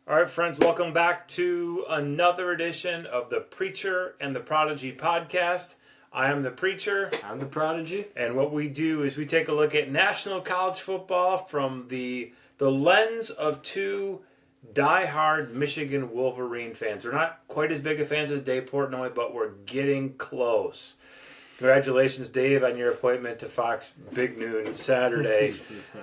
All right, friends, welcome back to another edition of the Preacher and the Prodigy podcast. I am the Preacher. I'm the Prodigy. And what we do is we take a look at national college football from the lens of two diehard Michigan Wolverine fans. We're not quite as big of fans as Dave Portnoy, but we're getting close. Congratulations, Dave, on your appointment to Fox Big Noon Saturday.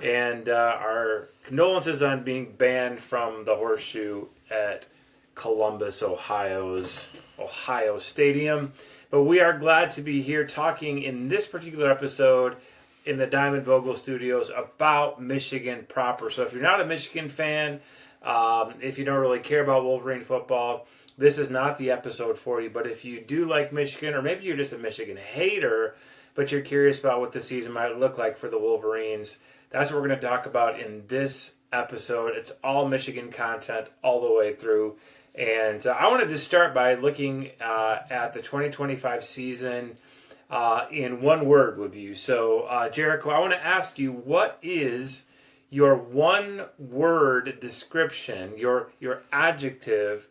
And our condolences on being banned from the Horseshoe at Columbus, Ohio's Ohio Stadium. But we are glad to be here talking in this particular episode in the Diamond Vogel Studios about Michigan proper. So if you're not a Michigan fan, if you don't really care about Wolverine football, this is not the episode for you. But if you do like Michigan, or maybe you're just a Michigan hater, but you're curious about what the season might look like for the Wolverines, that's what we're going to talk about in this episode. It's all Michigan content all the way through. And I wanted to start by looking at the 2025 season in one word with you. So, Jericho, I want to ask you, what is your one-word description, your adjective,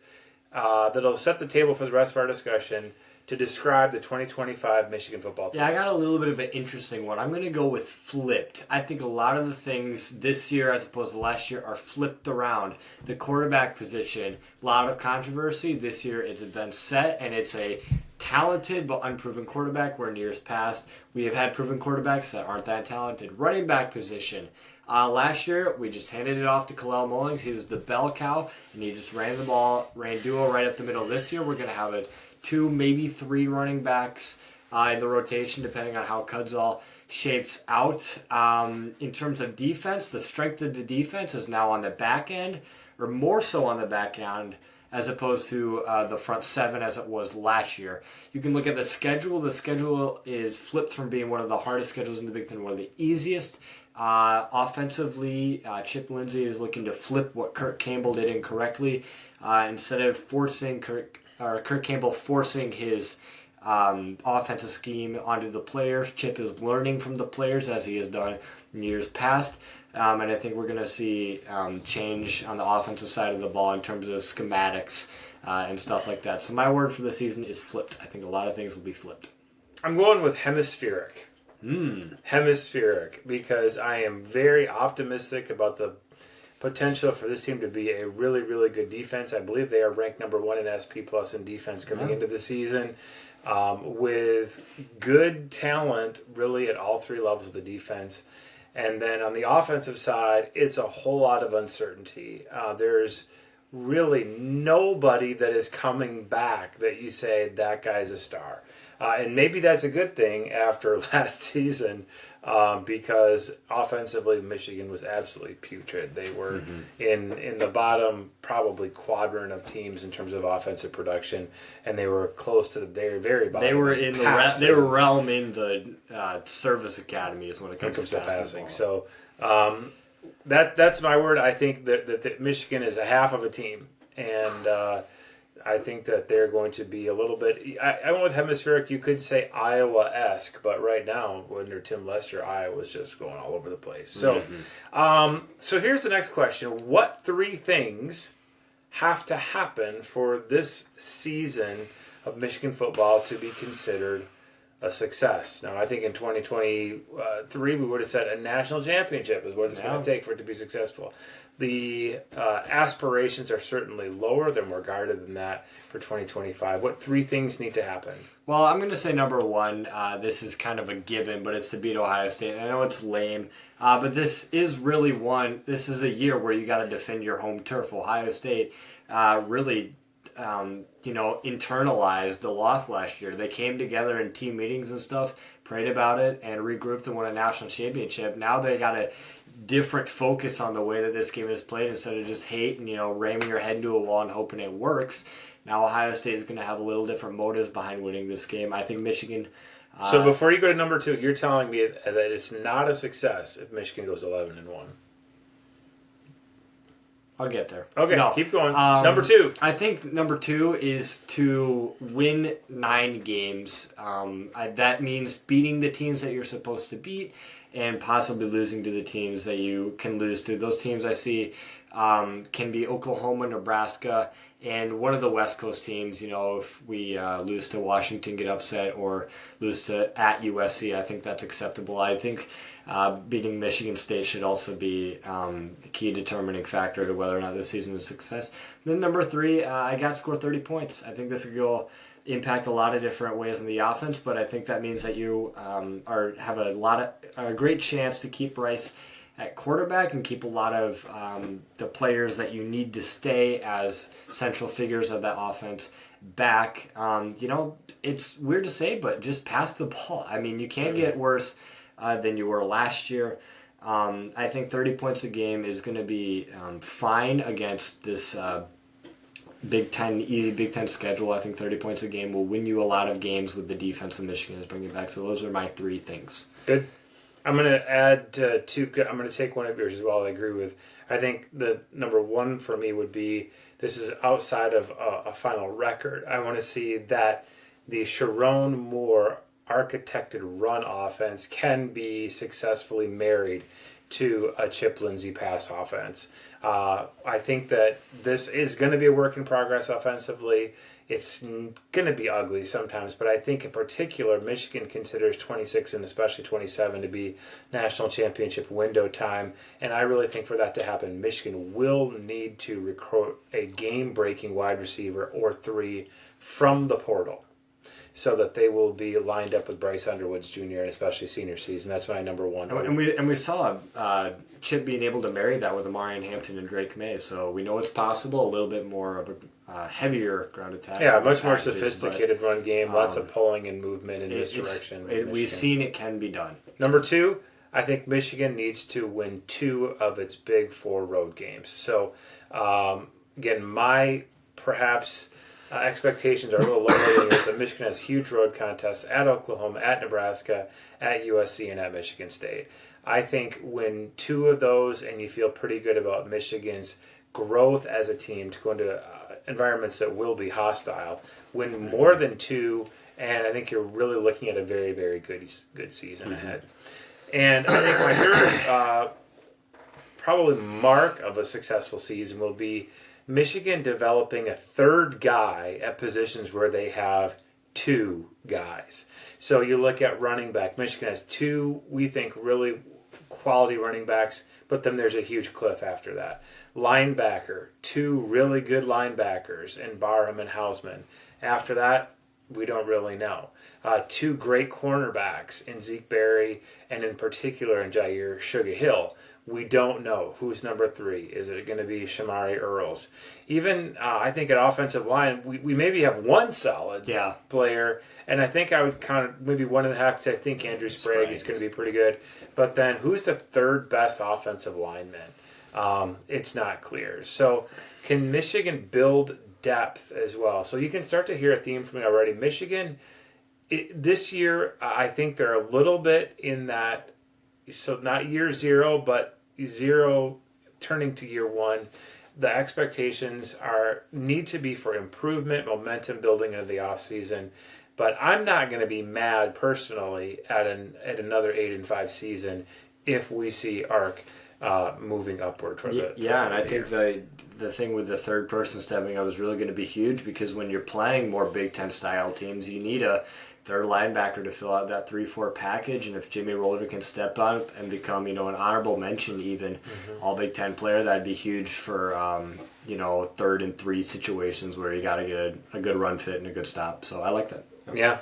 that'll set the table for the rest of our discussion to describe the 2025 Michigan football team? Yeah, I got a little bit of an interesting one. I'm going to go with flipped. I think a lot of the things this year as opposed to last year are flipped around. The quarterback position, a lot of controversy. This year it's been set, and it's a talented but unproven quarterback, where in years past we have had proven quarterbacks that aren't that talented. Running back position. Last year, we just handed it off to Kalel Mullings. He was the bell cow, and he just ran the ball, ran duo right up the middle. This year, we're going to have two, maybe three running backs in the rotation, depending on how Cudzall shapes out. In terms of defense, the strength of the defense is now on the back end, or more so on the back end, as opposed to the front seven as it was last year. You can look at the schedule. The schedule is flipped from being one of the hardest schedules in the Big Ten, one of the easiest. Offensively, Chip Lindsey is looking to flip what Kirk Campbell did incorrectly. Instead of forcing Kirk Campbell forcing his offensive scheme onto the players, Chip is learning from the players as he has done in years past. And I think we're going to see change on the offensive side of the ball in terms of schematics and stuff like that. So my word for the season is flipped. I think a lot of things will be flipped. I'm going with hemispheric. Hemispheric, because I am very optimistic about the potential for this team to be a really, really good defense. I believe they are ranked number one in SP Plus in defense coming into the season, with good talent really at all three levels of the defense. And then on the offensive side, it's a whole lot of uncertainty. There's really nobody that is coming back that you say that guy's a star. And maybe that's a good thing after last season, because offensively Michigan was absolutely putrid. They were in the bottom probably quadrant of teams in terms of offensive production, and they were close to the very bottom. They were in they were realm in the service academies when it comes to passing. So that's my word. I think that Michigan is a half of a team, and I think that they're going to be a little bit. I went with hemispheric. You could say Iowa-esque, but right now, under Tim Lester, Iowa's just going all over the place. So, so here's the next question: what three things have to happen for this season of Michigan football to be considered a success? Now, I think in 2023 we would have said a national championship is what it's going to take for it to be successful. The aspirations are certainly lower. They're more guarded than that for 2025. What three things need to happen? Well, I'm going to say number one, this is kind of a given, but it's to beat Ohio State. I know it's lame, but this is really this is a year where you got to defend your home turf. Ohio State really internalized the loss last year. They came together in team meetings and stuff, prayed about it, and regrouped and won a national championship. Now they got a different focus on the way that this game is played, instead of just hate and ramming your head into a wall and hoping it works. Now Ohio State is going to have a little different motives behind winning this game. I think Michigan. So before you go to number two, you're telling me that it's not a success if Michigan goes 11-1. I'll get there. Okay, no. Keep going. Number two. I think number two is to win 9 games. That means beating the teams that you're supposed to beat and possibly losing to the teams that you can lose to. Those teams I see can be Oklahoma, Nebraska, and one of the West Coast teams. If we lose to Washington, get upset, or lose to at USC, I think that's acceptable. I think beating Michigan State should also be the key determining factor to whether or not this season is a success. Then number 3, I got score 30 points. I think this could go impact a lot of different ways in the offense, but I think that means that you have a great chance to keep Bryce at quarterback and keep a lot of the players that you need to stay as central figures of that offense back. It's weird to say, but just pass the ball. I mean, you can't get worse than you were last year. I think 30 points a game is going to be fine against this easy Big Ten schedule. I think 30 points a game will win you a lot of games with the defense of Michigan is bringing back. So those are my 3 things. Good. I'm going to add 2. I'm going to take one of yours as well. I agree with. I think the number 1 for me would be, this is outside of a final record. I want to see that the Sharon Moore architected run offense can be successfully married to a Chip Lindsey pass offense. I think that this is going to be a work in progress offensively. It's going to be ugly sometimes, but I think in particular, Michigan considers 26 and especially 27 to be national championship window time. And I really think for that to happen, Michigan will need to recruit a game-breaking wide receiver or 3 from the portal, so that they will be lined up with Bryce Underwood's junior and especially senior season. That's my number 1. And we saw Chip being able to marry that with Amarian Hampton and Drake May, so we know it's possible. A little bit more of a heavier ground attack. Yeah, much more sophisticated run game, lots of pulling and movement in this direction. We've seen it can be done. Number 2, I think Michigan needs to win 2 of its big 4 road games. So, again, my perhaps expectations are a little lower than yours. Michigan has huge road contests at Oklahoma, at Nebraska, at USC, and at Michigan State. I think win 2 of those, and you feel pretty good about Michigan's growth as a team to go into environments that will be hostile. Win more than 2, and I think you're really looking at a very, very good season ahead. And I think my third probably mark of a successful season will be Michigan developing a 3rd guy at positions where they have 2 guys. So you look at running back. Michigan has 2, we think, really quality running backs, but then there's a huge cliff after that. Linebacker, 2 really good linebackers in Barham and Hausman. After that, we don't really know. 2 great cornerbacks in Zeke Berry and in particular in Jair Sugar-Hill. We don't know who's number 3. Is it going to be Shamari Earls? Even, I think at offensive line, we maybe have 1 solid player, and I think I would count maybe 1.5 because I think Andrew Sprague is going to be pretty good. But then who's the 3rd best offensive lineman? It's not clear. So can Michigan build depth as well? So you can start to hear a theme from me already. Michigan, this year, I think they're a little bit in that, so not year 0, but 0 turning to year 1. The expectations need to be for improvement, momentum building into the offseason. But I'm not going to be mad personally at another 8-5 season if we see ARC moving upward toward the and I think the thing with the 3rd person stepping up is really going to be huge, because when you're playing more Big Ten style teams, you need a 3rd linebacker to fill out that 3-4 package. And if Jimmy Roller can step up and become, an honorable mention, even all Big Ten player, that'd be huge for 3rd and 3 situations where you got to get a good run fit and a good stop. So I like that. Yeah.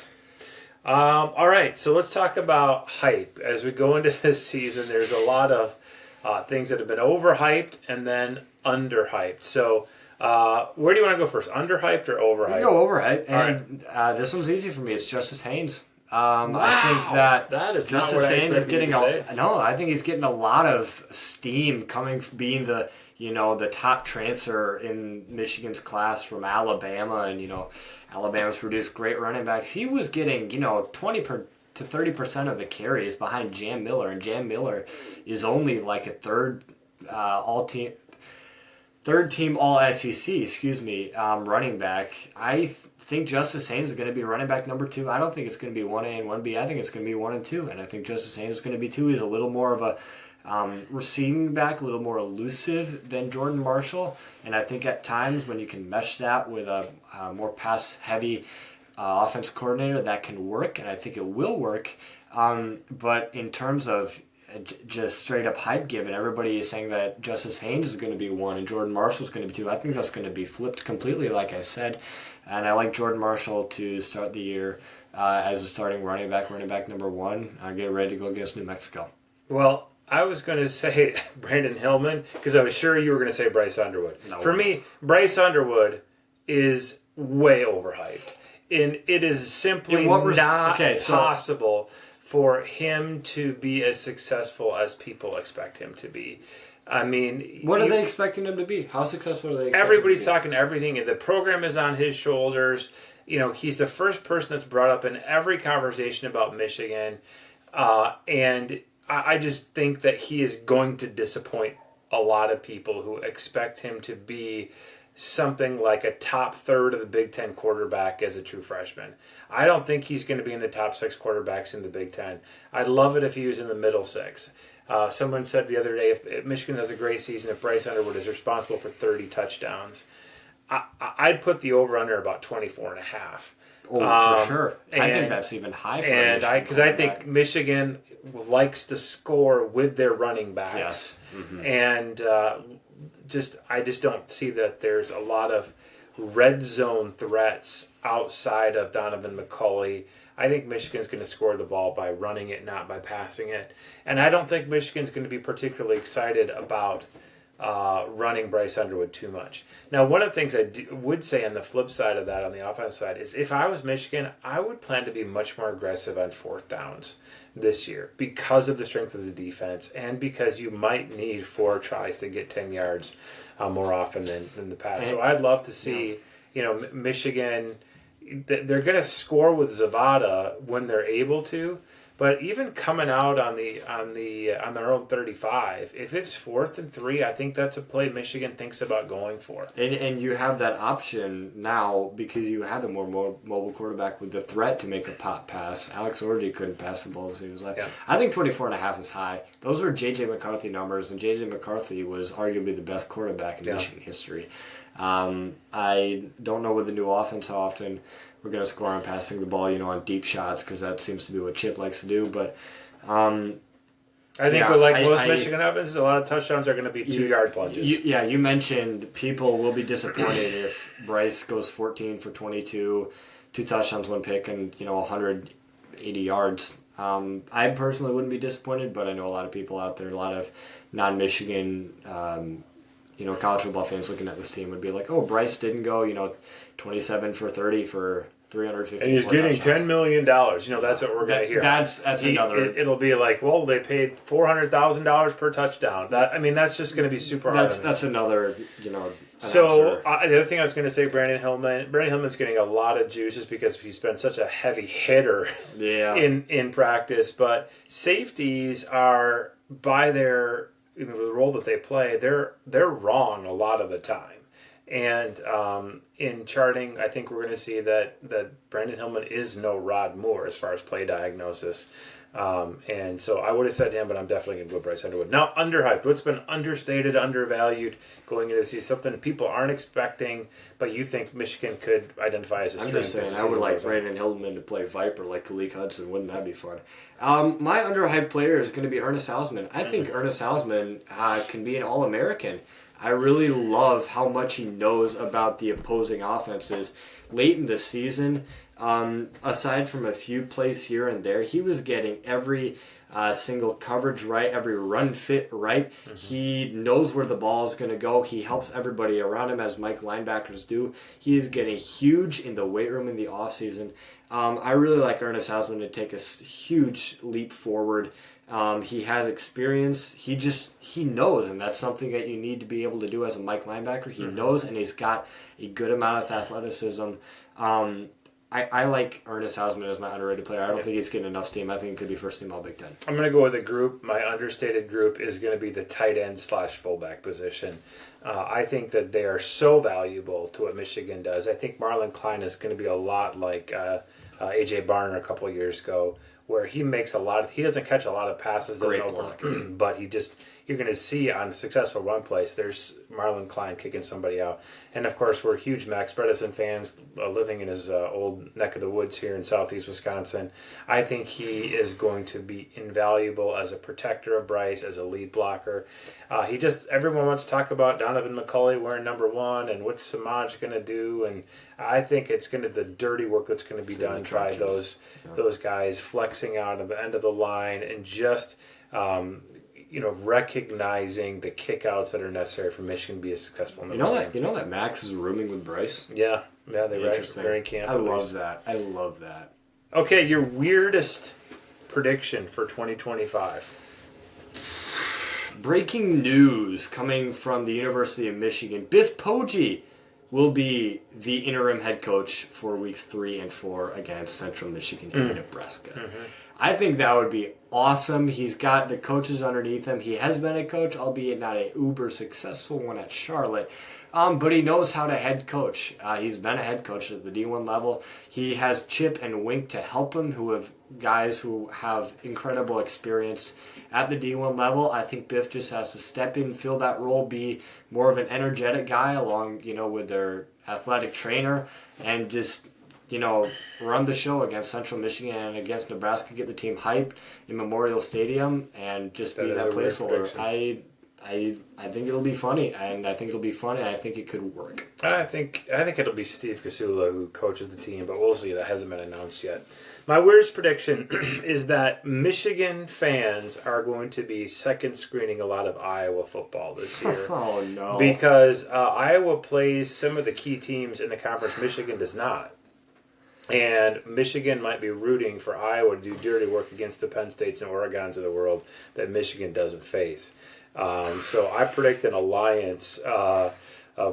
All right, so let's talk about hype. As we go into this season, there's a lot of things that have been overhyped and then underhyped. So where do you want to go first? Underhyped or overhyped? You go overhyped. And this one's easy for me. It's Justice Haynes. I think that is Justice not what Haynes I is getting I think he's getting a lot of steam coming from being the top transfer in Michigan's class from Alabama, and Alabama's produced great running backs. He was getting 20 to 30% of the carries behind Jam Miller, and Jam Miller is only like a 3rd all-team third team All SEC, running back. I think Justice Haynes is going to be running back number 2. I don't think it's going to be 1A and 1B. I think it's going to be 1 and 2. And I think Justice Haynes is going to be 2. He's a little more of a receiving back, a little more elusive than Jordan Marshall. And I think at times when you can mesh that with a more pass-heavy offense coordinator, that can work. And I think it will work. But in terms of just straight up hype given, everybody is saying that Justice Haynes is going to be 1 and Jordan Marshall is going to be 2. I think that's going to be flipped completely, like I said. And I like Jordan Marshall to start the year as a starting running back number 1. I'll get ready to go against New Mexico. Well, I was going to say Brandon Hillman because I was sure you were going to say Bryce Underwood. No. For me, Bryce Underwood is way overhyped. And it is simply not possible for him to be as successful as people expect him to be. I mean... What are they expecting him to be? How successful are they expecting everybody's him to be? talking everything, and the program is on his shoulders. You know, he's the first person that's brought up in every conversation about Michigan. And I just think that he is going to disappoint a lot of people who expect him to be something like a top third of the Big Ten quarterback as a true freshman. I don't think he's going to be in the top 6 quarterbacks in the Big Ten. I'd love it if he was in the middle 6. Someone said the other day, if Michigan has a great season, if Bryce Underwood is responsible for 30 touchdowns, I'd put the over-under about 24.5. Oh, for sure. I think that's even high for Michigan. Because I think Michigan likes to score with their running backs. Yes. Mm-hmm. And I just don't see that there's a lot of red zone threats outside of Donovan McCulley. I think Michigan's going to score the ball by running it, not by passing it. And I don't think Michigan's going to be particularly excited about running Bryce Underwood too much. Now, one of the things I would say on the flip side of that, on the offense side, is if I was Michigan, I would plan to be much more aggressive on 4th downs this year because of the strength of the defense and because you might need 4 tries to get 10 yards more often than the past. So I'd love to see, Michigan, they're going to score with Zavada when they're able to. But even coming out on their own 35, if it's 4th and 3, I think that's a play Michigan thinks about going for. And you have that option now because you had a more mobile quarterback with the threat to make a pop pass. Alex Orji couldn't pass the ball as he was like. Yeah. I think 24.5 is high. Those were J.J. McCarthy numbers, and J.J. McCarthy was arguably the best quarterback in Michigan history. I don't know with the new offense how often we're going to score on passing the ball, on deep shots, because that seems to be what Chip likes to do. But I think with most Michigan offenses, a lot of touchdowns are going to be 2-yard plunges. You mentioned people will be disappointed if Bryce goes 14 for 22, 2 touchdowns, 1 pick, and 180 yards. I personally wouldn't be disappointed, but I know a lot of people out there, a lot of non-Michigan college football fans looking at this team would be like, oh, Bryce didn't go, 27 for 30 for 350. And he's getting $10 million. That's what we're going to hear. That's another. It'll be like, well, they paid $400,000 per touchdown. That's just going to be super hard. That's another, So the other thing I was going to say, Brandon Hillman's getting a lot of juice just because he's been such a heavy hitter in practice. But safeties are, by their the role that they play, they're wrong a lot of the time. And in charting, I think we're going to see that Brandon Hillman is no Rod Moore as far as play diagnosis. And so I would have said him, but I'm definitely going to go Bryce Underwood. Now, underhyped. What's been understated, undervalued going into the season? Something people aren't expecting, but you think Michigan could identify as a strength. I'm just saying, I would like Brandon Hillman to play Viper like Khaleke Hudson. Wouldn't that be fun? My underhyped player is going to be Ernest Hausman. I think Ernest Hausman can be an All-American. I really love how much he knows about the opposing offenses. Late in the season, aside from a few plays here and there, he was getting every single coverage right, every run fit right. Mm-hmm. He knows where the ball is going to go. He helps everybody around him, as Mike linebackers do. He is getting huge in the weight room in the offseason. I really like Ernest Hausman to take a huge leap forward. He has experience. He knows, and that's something that you need to be able to do as a Mike linebacker. He knows, and he's got a good amount of athleticism. I like Ernest Hausman as my underrated player. I don't think he's getting enough steam. I think he could be first team All Big Ten. I'm going to go with a group. My understated group is going to be the tight end / fullback position. I think that they are so valuable to what Michigan does. I think Marlon Klein is going to be a lot like A.J. Barner a couple of years ago, where he makes he doesn't catch a lot of passes, Great block. but you're going to see on successful run plays, there's Marlon Klein kicking somebody out. And of course, we're huge Max Bredesen fans, living in his old neck of the woods here in southeast Wisconsin. I think he is going to be invaluable as a protector of Bryce, as a lead blocker. Everyone wants to talk about Donovan McCulley wearing number 1 and what's Samaj going to do. And I think it's going to the dirty work that's going to be done by those guys flexing out at the end of the line and just recognizing the kickouts that are necessary for Michigan to be a successful. You know that Max is rooming with Bryce. Yeah, they're in camp. I love that. Okay, your weirdest prediction for 2025. Breaking news coming from the University of Michigan: Biff Poggi will be the interim head coach for weeks 3 and 4 against Central Michigan and Nebraska. Mm-hmm. I think that would be awesome. He's got the coaches underneath him. He has been a coach, albeit not a uber successful one at Charlotte. But he knows how to head coach. He's been a head coach at the D1 level. He has Chip and Wink to help him, guys who have incredible experience at the D1 level. I think Biff just has to step in, fill that role, be more of an energetic guy along, with their athletic trainer, and just run the show against Central Michigan and against Nebraska, get the team hyped in Memorial Stadium, and just be that placeholder. I think it'll be funny, and I think it could work. I think it'll be Steve Kasula who coaches the team, but we'll see. That hasn't been announced yet. My weirdest prediction is that Michigan fans are going to be second screening a lot of Iowa football this year. Oh, no. Because Iowa plays some of the key teams in the conference. Michigan does not. And Michigan might be rooting for Iowa to do dirty work against the Penn States and Oregons of the world that Michigan doesn't face. So I predict an alliance of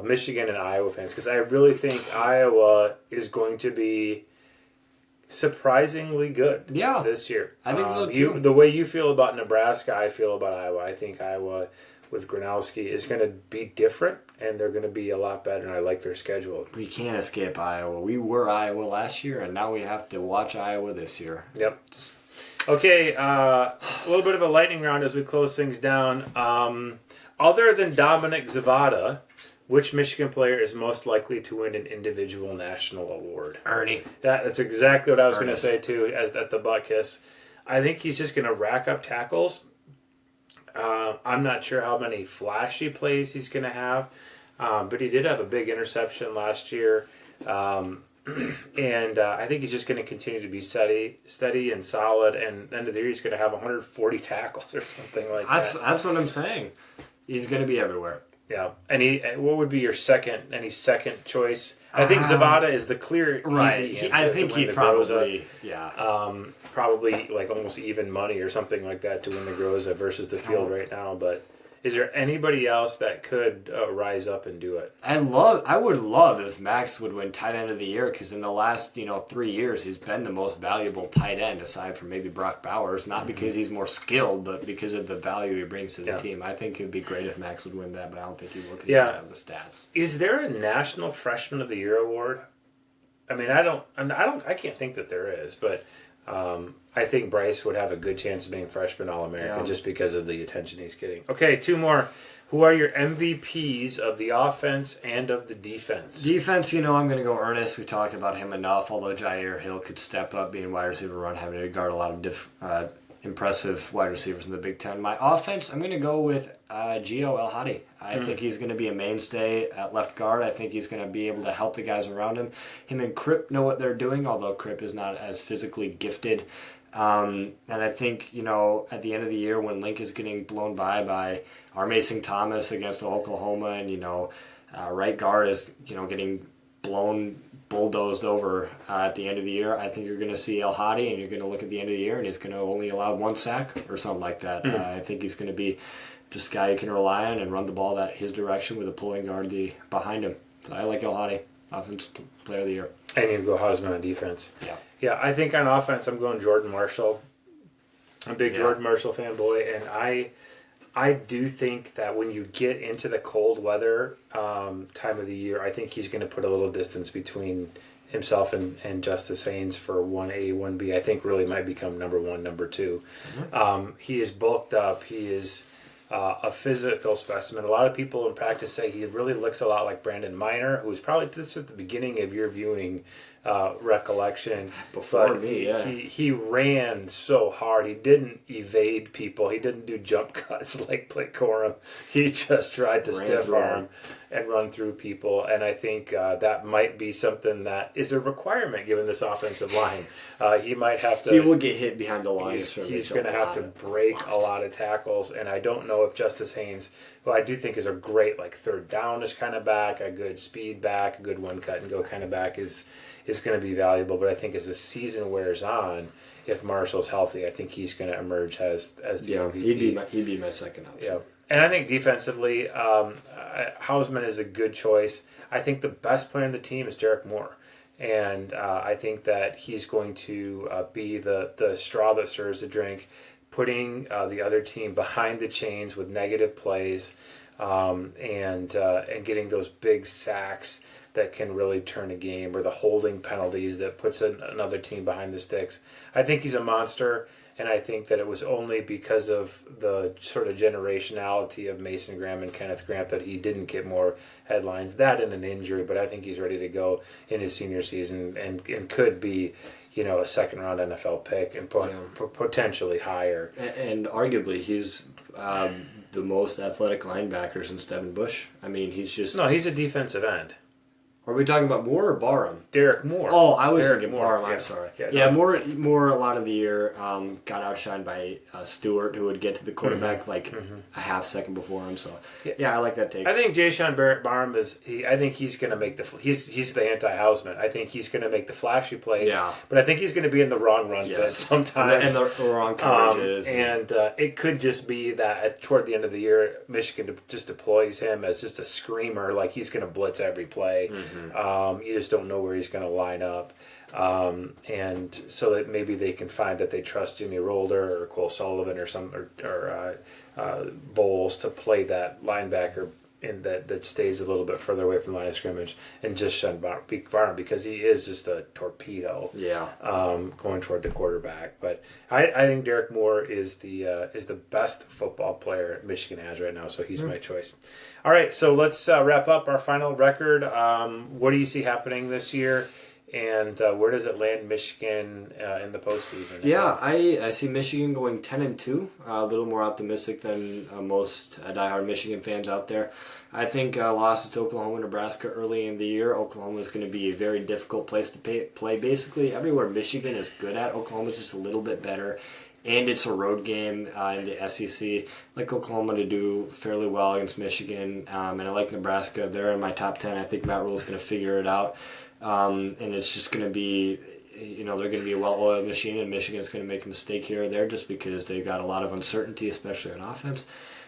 Michigan and Iowa fans because I really think Iowa is going to be surprisingly good this year. I think so too. The way you feel about Nebraska, I feel about Iowa. I think Iowa with Gronowski is going to be different, and they're going to be a lot better, and I like their schedule. We can't escape Iowa. We were Iowa last year, and now we have to watch Iowa this year. Yep. Okay, a little bit of a lightning round as we close things down. Other than Dominic Zavada, which Michigan player is most likely to win an individual national award? Ernie. That's exactly what I was going to say, too, at the butt kiss. I think he's just going to rack up tackles. I'm not sure how many flashy plays he's going to have, but he did have a big interception last year. And I think he's just going to continue to be steady and solid. And at the end of the year, he's going to have 140 tackles or something like that. That's what I'm saying. He's going to be everywhere. Yeah. And what would be your second choice? I think Zavada is the clear, easy answer. I think he probably, probably like almost even money or something like that to win the Groza versus the field right now. But is there anybody else that could rise up and do it? I would love if Max would win tight end of the year because in the last 3 years he's been the most valuable tight end aside from maybe Brock Bowers. Not because he's more skilled, but because of the value he brings to the team. I think it would be great if Max would win that, but I don't think he will because he doesn't have the stats. Is there a National Freshman of the Year award? I mean, I can't think that there is, but. I think Bryce would have a good chance of being freshman All-American just because of the attention he's getting. Okay, 2 more. Who are your MVPs of the offense and of the defense? Defense, I'm going to go Ernest. We talked about him enough, although Jair Hill could step up being wide receiver run, having to guard a lot of impressive wide receivers in the Big Ten. My offense, I'm going to go with Gio El Hadi. I think he's going to be a mainstay at left guard. I think he's going to be able to help the guys around him. Him and Kripp know what they're doing, although Kripp is not as physically gifted. And I think, at the end of the year when Link is getting blown by our Mason Thomas against Oklahoma and, right guard is, getting bulldozed over at the end of the year, I think you're going to see El Hadi and you're going to look at the end of the year and he's going to only allow 1 sack or something like that. I think he's going to be just a guy you can rely on and run the ball his direction with a pulling guard behind him. So I like El Hadi. player of the year. And you go Hausman on defense. Yeah. Yeah, I think on offense, I'm going Jordan Marshall. I'm a big Jordan Marshall fanboy, and I do think that when you get into the cold weather time of the year, I think he's going to put a little distance between himself and Justice Haynes for 1A, 1B. I think really might become number 1, number 2. He is bulked up. He is a physical specimen. A lot of people in practice say he really looks a lot like Brandon Miner, who was probably this at the beginning of your viewing recollection. Before me, yeah. He ran so hard. He didn't evade people. He didn't do jump cuts like Blake Corum. He just tried to stiff arm and run through people. And I think that might be something that is a requirement given this offensive line. He might have to. He will get hit behind the line. He's going to have to break a lot of tackles. And I don't know if Justice Haynes, who I do think is a great like third downish kind of back, a good speed back, a good one cut and go kind of back is going to be valuable. But I think as the season wears on, if Marshall's healthy, I think he's going to emerge as the MVP. He'd be my second option. Yeah. And I think defensively, Hausman is a good choice. I think the best player on the team is Derek Moore. And I think that he's going to be the straw that stirs the drink, putting the other team behind the chains with negative plays and getting those big sacks that can really turn a game, or the holding penalties that puts another team behind the sticks. I think he's a monster, and I think that it was only because of the sort of generationality of Mason Graham and Kenneth Grant that he didn't get more headlines. That and an injury, but I think he's ready to go in his senior season and could be, a second-round NFL pick and potentially higher. And arguably, he's the most athletic linebacker since Devin Bush. I mean, he's just... No, he's a defensive end. Are we talking about Moore or Barham? Derek Moore. Oh, I was Derek thinking Moore. Barham. I'm sorry. Yeah, Moore a lot of the year got outshined by Stewart, who would get to the quarterback a half second before him. So, I like that take. I think Jayshon Barham I think he's going to make he's the anti-Hausman. I think he's going to make the flashy plays. Yeah. But I think he's going to be in the wrong run fit sometimes. And the wrong coverages. And it could just be that toward the end of the year, Michigan just deploys him as just a screamer, like he's going to blitz every play. You just don't know where he's going to line up. And so that maybe they can find that they trust Jimmy Rolder or Cole Sullivan or Bowles to play that linebacker that stays a little bit further away from the line of scrimmage and just shun Barham because he is just a torpedo. Yeah. Going toward the quarterback, but I think Derek Moore is the best football player Michigan has right now, so he's my choice. All right, so let's wrap up our final record. What do you see happening this year? And where does it land Michigan in the postseason? Yeah, I see Michigan going 10-2, a little more optimistic than most diehard Michigan fans out there. I think losses to Oklahoma and Nebraska early in the year. Oklahoma is going to be a very difficult place to play. Basically, everywhere Michigan is good at, Oklahoma is just a little bit better. And it's a road game in the SEC. I like Oklahoma to do fairly well against Michigan, and I like Nebraska. They're in my top 10. I think Matt Rhule is going to figure it out. And it's just going to be, they're going to be a well-oiled machine, and Michigan's going to make a mistake here or there just because they've got a lot of uncertainty, especially on offense.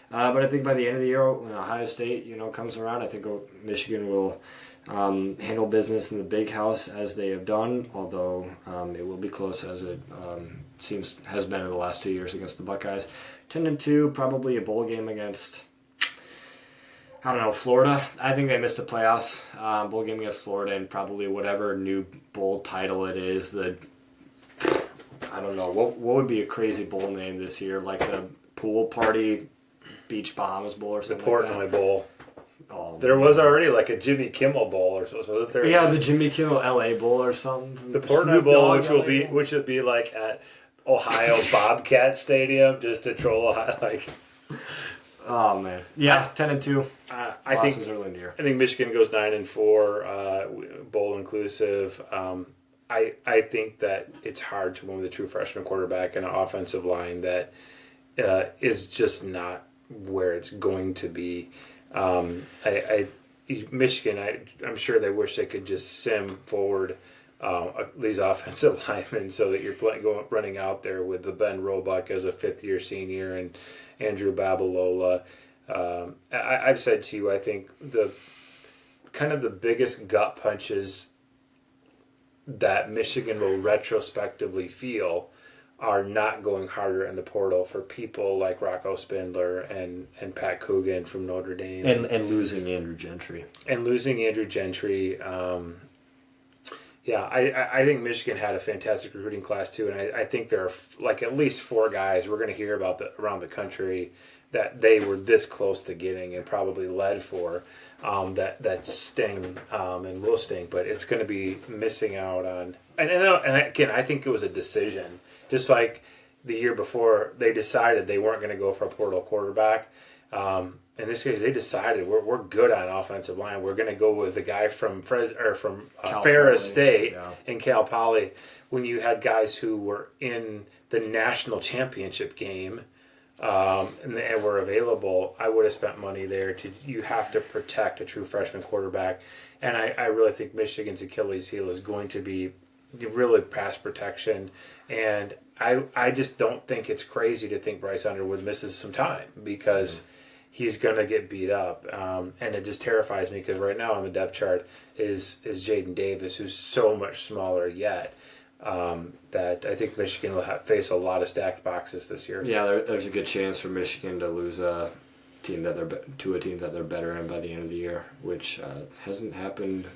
But I think by the end of the year, when Ohio State, comes around, I think Michigan will handle business in the big house as they have done, although it will be close as it has been in the last 2 years against the Buckeyes. 10-2, probably a bowl game against... I don't know, Florida. I think they missed the playoffs. Bowl game against Florida, and probably whatever new bowl title it is. I don't know, what would be a crazy bowl name this year? Like the Pool Party Beach Bahamas Bowl or something. The Portnoy Bowl. Oh, there was already like a Jimmy Kimmel Bowl or so. Was it there? Yeah, the Jimmy Kimmel LA Bowl or something. The Portnoy Bowl, which will be like at Ohio Bobcat Stadium, just to troll Ohio, like. Oh man, yeah, 10-2. I think early in the year. I think Michigan goes 9-4, bowl inclusive. I think that it's hard to win with a true freshman quarterback and an offensive line that is just not where it's going to be. Michigan, I'm sure they wish they could just sim forward these offensive linemen so that you're running out there with the Ben Roebuck as a fifth-year senior and Andrew Babalola. I've said to you, I think the kind of the biggest gut punches that Michigan will retrospectively feel are not going harder in the portal for people like Rocco Spindler and Pat Coogan from Notre Dame. And losing Andrew Gentry. I think Michigan had a fantastic recruiting class too, and I think there are like at least 4 guys we're going to hear about around the country that they were this close to getting and probably led for that sting and will sting, but it's going to be missing out on. And again, I think it was a decision. Just like the year before, they decided they weren't going to go for a portal quarterback. In this case, they decided we're good on offensive line. We're going to go with the guy from Ferris State and Cal Poly. When you had guys who were in the national championship game and were available, I would have spent money there. You have to protect a true freshman quarterback, and I really think Michigan's Achilles heel is going to be really pass protection, and I just don't think it's crazy to think Bryce Underwood misses some time because he's going to get beat up, and it just terrifies me because right now on the depth chart is Jaden Davis, who's so much smaller yet, that I think Michigan will face a lot of stacked boxes this year. Yeah, there's a good chance for Michigan to lose a team that they're better in by the end of the year, which hasn't happened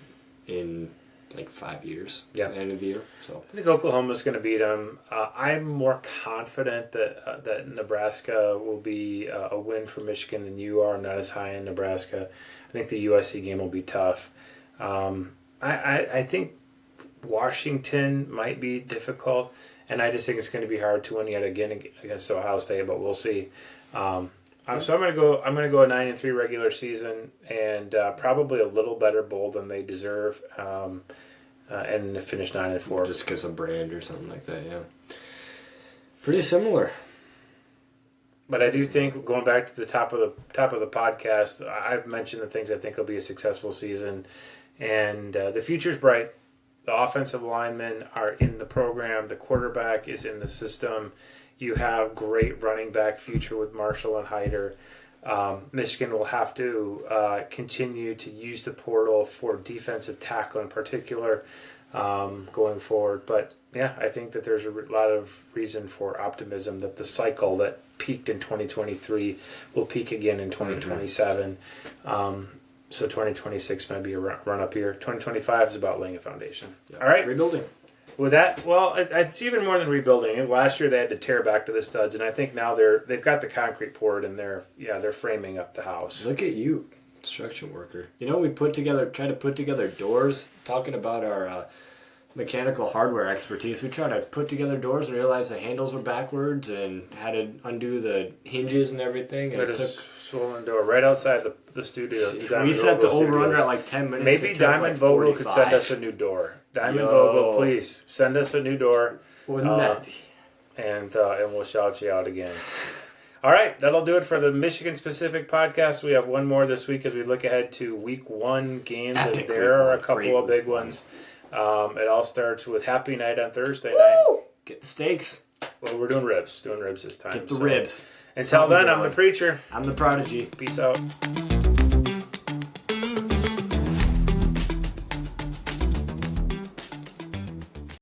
in like 5 years at the end of the year. So I think Oklahoma's going to beat them. I'm more confident that Nebraska will be a win for Michigan than you are. I'm not as high in Nebraska. I think the USC game will be tough. I think Washington might be difficult, and I just think it's going to be hard to win yet again against Ohio State, but we'll see. So I'm going to go a 9-3 regular season and probably a little better bowl than they deserve, and finish 9-4. Just because of brand or something like that, yeah. Pretty similar. But I do think, going back to the top of the podcast, I've mentioned the things I think will be a successful season, and the future's bright. The offensive linemen are in the program. The quarterback is in the system. You have great running back future with Marshall and Hyder. Michigan will have to continue to use the portal for defensive tackle in particular going forward. But yeah, I think that there's a lot of reason for optimism that the cycle that peaked in 2023 will peak again in 2027. So 2026 might be a run up year. 2025 is about laying a foundation. Yep. All right. Rebuilding. With that, well, it's even more than rebuilding. Last year they had to tear back to the studs, and I think now they've got the concrete poured and they're framing up the house. Look at you, construction worker. You know, we tried to put together doors. Talking about our mechanical hardware expertise, we tried to put together doors and realized the handles were backwards and had to undo the hinges and everything. And it took swollen door right outside the studio. We set the over-under at like 10 minutes. Maybe Diamond Vogel could send us a new door. Diamond Vogel, please send us a new door. Wouldn't that be? And we'll shout you out again. All right, that'll do it for the Michigan Specific podcast. We have one more this week as we look ahead to Week 1 games. Epic there are a couple of big ones. It all starts with Happy Night on Thursday night. Get the steaks. Well, we're doing ribs. Doing ribs this time. Get the ribs. Until then, I'm the preacher. I'm the prodigy. Peace out.